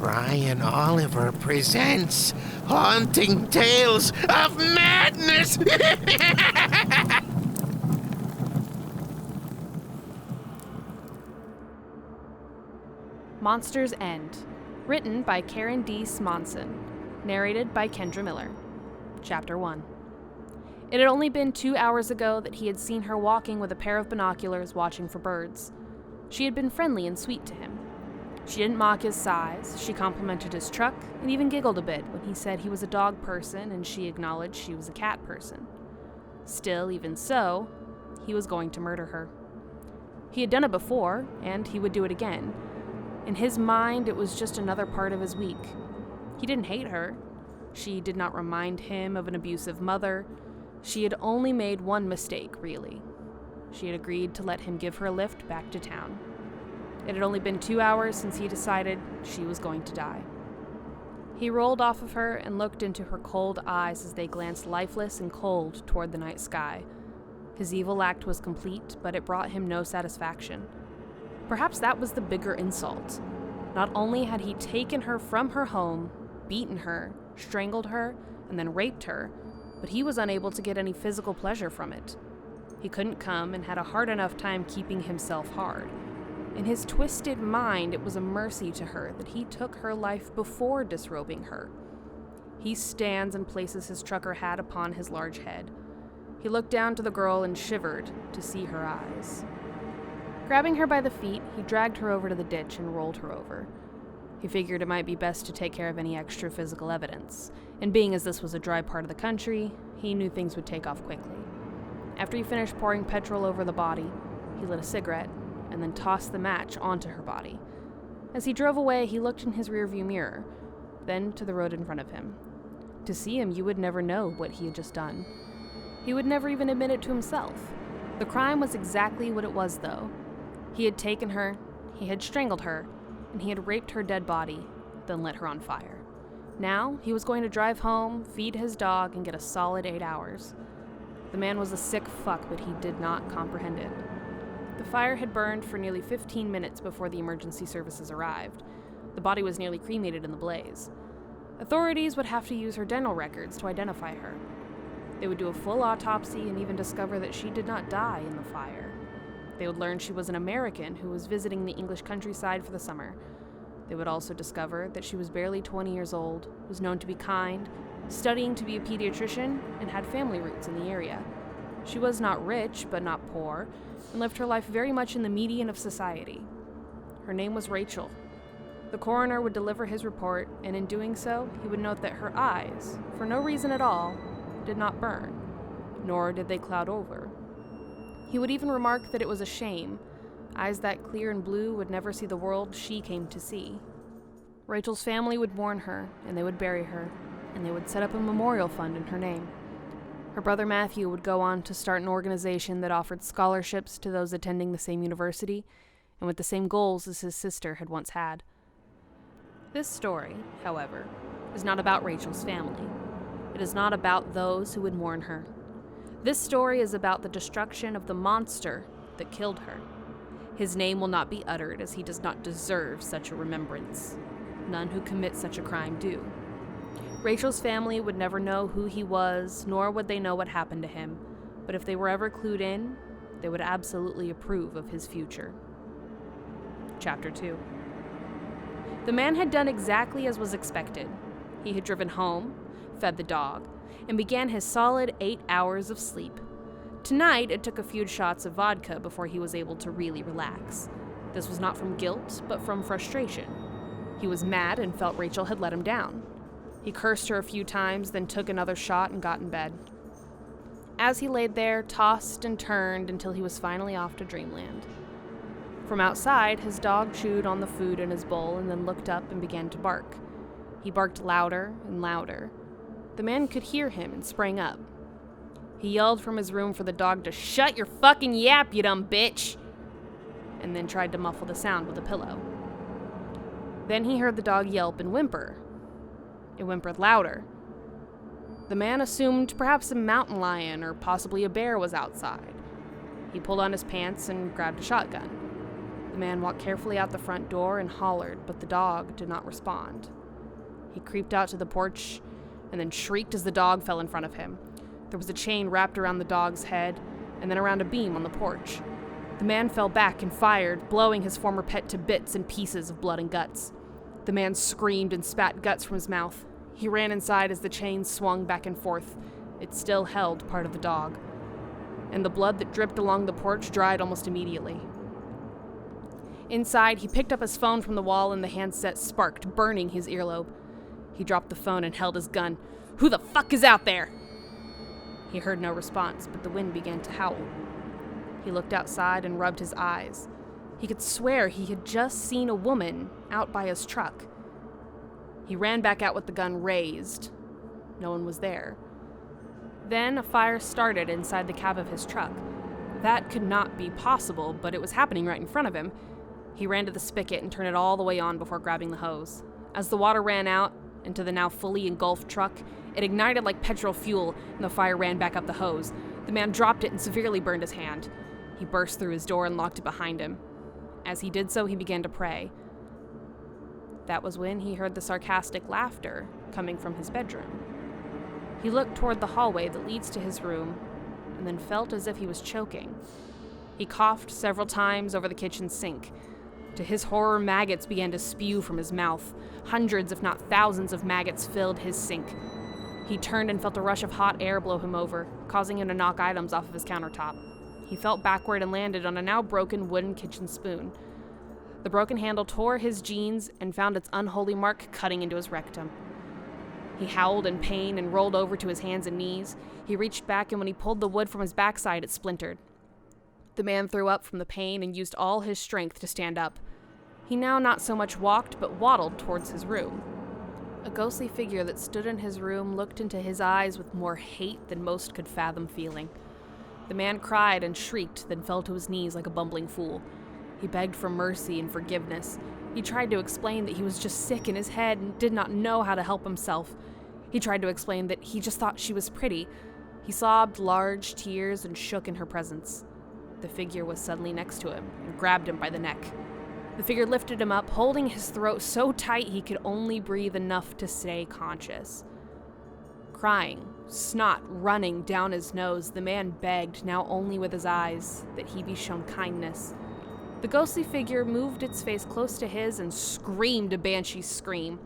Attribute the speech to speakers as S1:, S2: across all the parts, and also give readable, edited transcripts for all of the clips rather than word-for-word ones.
S1: Brian Oliver presents Haunting Tales of Madness!
S2: Monsters End, written by Karen D. Smonson, narrated by Kendra Miller. Chapter 1. It had only been 2 hours ago that he had seen her walking with a pair of binoculars watching for birds. She had been friendly and sweet to him. She didn't mock his size, she complimented his truck, and even giggled a bit when he said he was a dog person and she acknowledged she was a cat person. Still, even so, he was going to murder her. He had done it before, and he would do it again. In his mind, it was just another part of his week. He didn't hate her. She did not remind him of an abusive mother. She had only made one mistake, really. She had agreed to let him give her a lift back to town. It had only been 2 hours since he decided she was going to die. He rolled off of her and looked into her cold eyes as they glanced lifeless and cold toward the night sky. His evil act was complete, but it brought him no satisfaction. Perhaps that was the bigger insult. Not only had he taken her from her home, beaten her, strangled her, and then raped her, but he was unable to get any physical pleasure from it. He couldn't come and had a hard enough time keeping himself hard. In his twisted mind, it was a mercy to her that he took her life before disrobing her. He stands and places his trucker hat upon his large head. He looked down to the girl and shivered to see her eyes. Grabbing her by the feet, he dragged her over to the ditch and rolled her over. He figured it might be best to take care of any extra physical evidence, and being as this was a dry part of the country, he knew things would take off quickly. After he finished pouring petrol over the body, he lit a cigarette and then tossed the match onto her body. As he drove away, he looked in his rearview mirror, then to the road in front of him. To see him, you would never know what he had just done. He would never even admit it to himself. The crime was exactly what it was, though. He had taken her, he had strangled her, and he had raped her dead body, then lit her on fire. Now, he was going to drive home, feed his dog, and get a solid 8 hours. The man was a sick fuck, but he did not comprehend it. The fire had burned for nearly 15 minutes before the emergency services arrived. The body was nearly cremated in the blaze. Authorities would have to use her dental records to identify her. They would do a full autopsy and even discover that she did not die in the fire. They would learn she was an American who was visiting the English countryside for the summer. They would also discover that she was barely 20 years old, was known to be kind, studying to be a pediatrician, and had family roots in the area. She was not rich, but not poor, and lived her life very much in the median of society. Her name was Rachel. The coroner would deliver his report, and in doing so, he would note that her eyes, for no reason at all, did not burn, nor did they cloud over. He would even remark that it was a shame. Eyes that clear and blue would never see the world she came to see. Rachel's family would mourn her, and they would bury her, and they would set up a memorial fund in her name. Her brother Matthew would go on to start an organization that offered scholarships to those attending the same university, and with the same goals as his sister had once had. This story, however, is not about Rachel's family. It is not about those who would mourn her. This story is about the destruction of the monster that killed her. His name will not be uttered, as he does not deserve such a remembrance. None who commit such a crime do. Rachel's family would never know who he was, nor would they know what happened to him, but if they were ever clued in, they would absolutely approve of his future. Chapter 2. The man had done exactly as was expected. He had driven home, fed the dog, and began his solid 8 hours of sleep. Tonight, it took a few shots of vodka before he was able to really relax. This was not from guilt, but from frustration. He was mad and felt Rachel had let him down. He cursed her a few times, then took another shot and got in bed. As he laid there, tossed and turned until he was finally off to dreamland. From outside, his dog chewed on the food in his bowl and then looked up and began to bark. He barked louder and louder. The man could hear him and sprang up. He yelled from his room for the dog to shut your fucking yap, you dumb bitch, and then tried to muffle the sound with a pillow. Then he heard the dog yelp and whimper. It whimpered louder. The man assumed perhaps a mountain lion or possibly a bear was outside. He pulled on his pants and grabbed a shotgun. The man walked carefully out the front door and hollered, but the dog did not respond. He creeped out to the porch and then shrieked as the dog fell in front of him. There was a chain wrapped around the dog's head and then around a beam on the porch. The man fell back and fired, blowing his former pet to bits and pieces of blood and guts. The man screamed and spat guts from his mouth. He ran inside as the chain swung back and forth. It still held part of the dog. And the blood that dripped along the porch dried almost immediately. Inside, he picked up his phone from the wall and the handset sparked, burning his earlobe. He dropped the phone and held his gun. "Who the fuck is out there?" He heard no response, but the wind began to howl. He looked outside and rubbed his eyes. He could swear he had just seen a woman out by his truck. He ran back out with the gun raised. No one was there. Then a fire started inside the cab of his truck. That could not be possible, but it was happening right in front of him. He ran to the spigot and turned it all the way on before grabbing the hose. As the water ran out into the now fully engulfed truck, it ignited like petrol fuel, and the fire ran back up the hose. The man dropped it and severely burned his hand. He burst through his door and locked it behind him. As he did so, he began to pray. That was when he heard the sarcastic laughter coming from his bedroom. He looked toward the hallway that leads to his room, and then felt as if he was choking. He coughed several times over the kitchen sink. To his horror, maggots began to spew from his mouth. Hundreds, if not thousands, of maggots filled his sink. He turned and felt a rush of hot air blow him over, causing him to knock items off of his countertop. He fell backward and landed on a now broken wooden kitchen spoon. The broken handle tore his jeans and found its unholy mark cutting into his rectum. He howled in pain and rolled over to his hands and knees. He reached back, and when he pulled the wood from his backside, it splintered. The man threw up from the pain and used all his strength to stand up. He now not so much walked, but waddled towards his room. A ghostly figure that stood in his room looked into his eyes with more hate than most could fathom feeling. The man cried and shrieked, then fell to his knees like a bumbling fool. He begged for mercy and forgiveness. He tried to explain that he was just sick in his head and did not know how to help himself. He tried to explain that he just thought she was pretty. He sobbed large tears and shook in her presence. The figure was suddenly next to him and grabbed him by the neck. The figure lifted him up, holding his throat so tight he could only breathe enough to stay conscious. Crying, snot running down his nose, the man begged, now only with his eyes, that he be shown kindness. The ghostly figure moved its face close to his and screamed a banshee scream.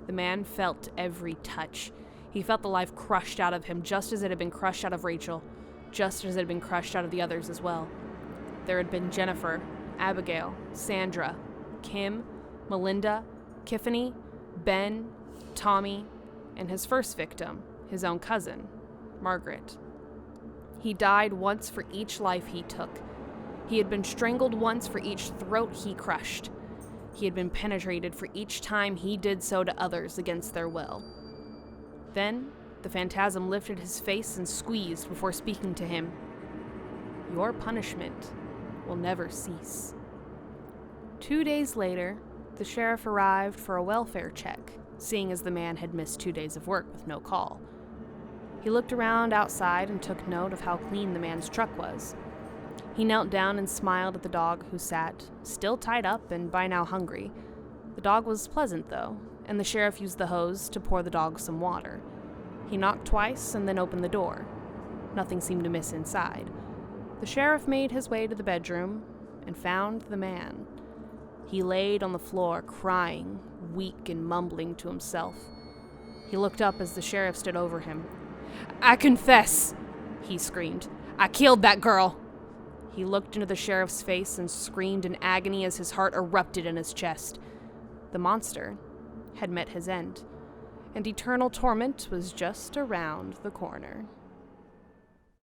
S2: The man felt every touch. He felt the life crushed out of him, just as it had been crushed out of Rachel, just as it had been crushed out of the others as well. There had been Jennifer, Abigail, Sandra, Kim, Melinda, Tiffany, Ben, Tommy, and his first victim, his own cousin, Margaret. He died once for each life he took. He had been strangled once for each throat he crushed. He had been penetrated for each time he did so to others against their will. Then, the phantasm lifted his face and squeezed before speaking to him. Your punishment will never cease. 2 days later, the sheriff arrived for a welfare check, seeing as the man had missed 2 days of work with no call. He looked around outside and took note of how clean the man's truck was. He knelt down and smiled at the dog who sat, still tied up and by now hungry. The dog was pleasant, though, and the sheriff used the hose to pour the dog some water. He knocked twice and then opened the door. Nothing seemed amiss inside. The sheriff made his way to the bedroom and found the man. He laid on the floor, crying, weak and mumbling to himself. He looked up as the sheriff stood over him. "I confess," he screamed. "I killed that girl." He looked into the sheriff's face and screamed in agony as his heart erupted in his chest. The monster had met his end, and eternal torment was just around the corner.